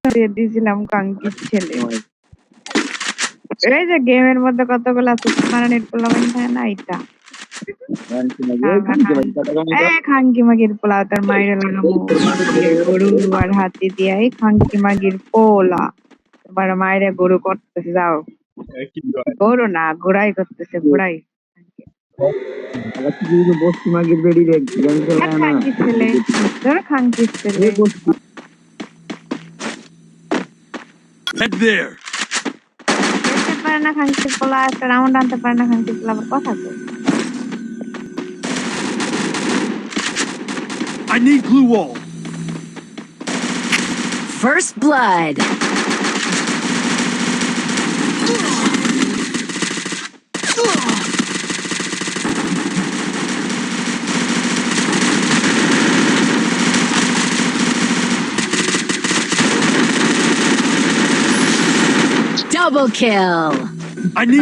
দিয়ে দিয়েছিলাম কাঙ্কির ছেলে। এই যে গেমের মধ্যে কতগুলা সুপারমানের পোলাপান থাকে না এটা। খাঙ্কি মাগির পোলা তার মায়ের লাগামো গরু আর হাতি দিয়া এই খাঙ্কি মাগির পোলা তোমার মায়ের গরু করতেছে যাও গরু না ঘোড়াই করতেছে ঘোড়াই খাঙ্কির ছেলে ধর খাঙ্কির ছেলে দেখতে পারে না খাঙ্কির পোলা একটা রাউন্ড আনতে পারে না খাঙ্কির পোলা আবার কথা কই I need glue wall. First blood. Double kill. I need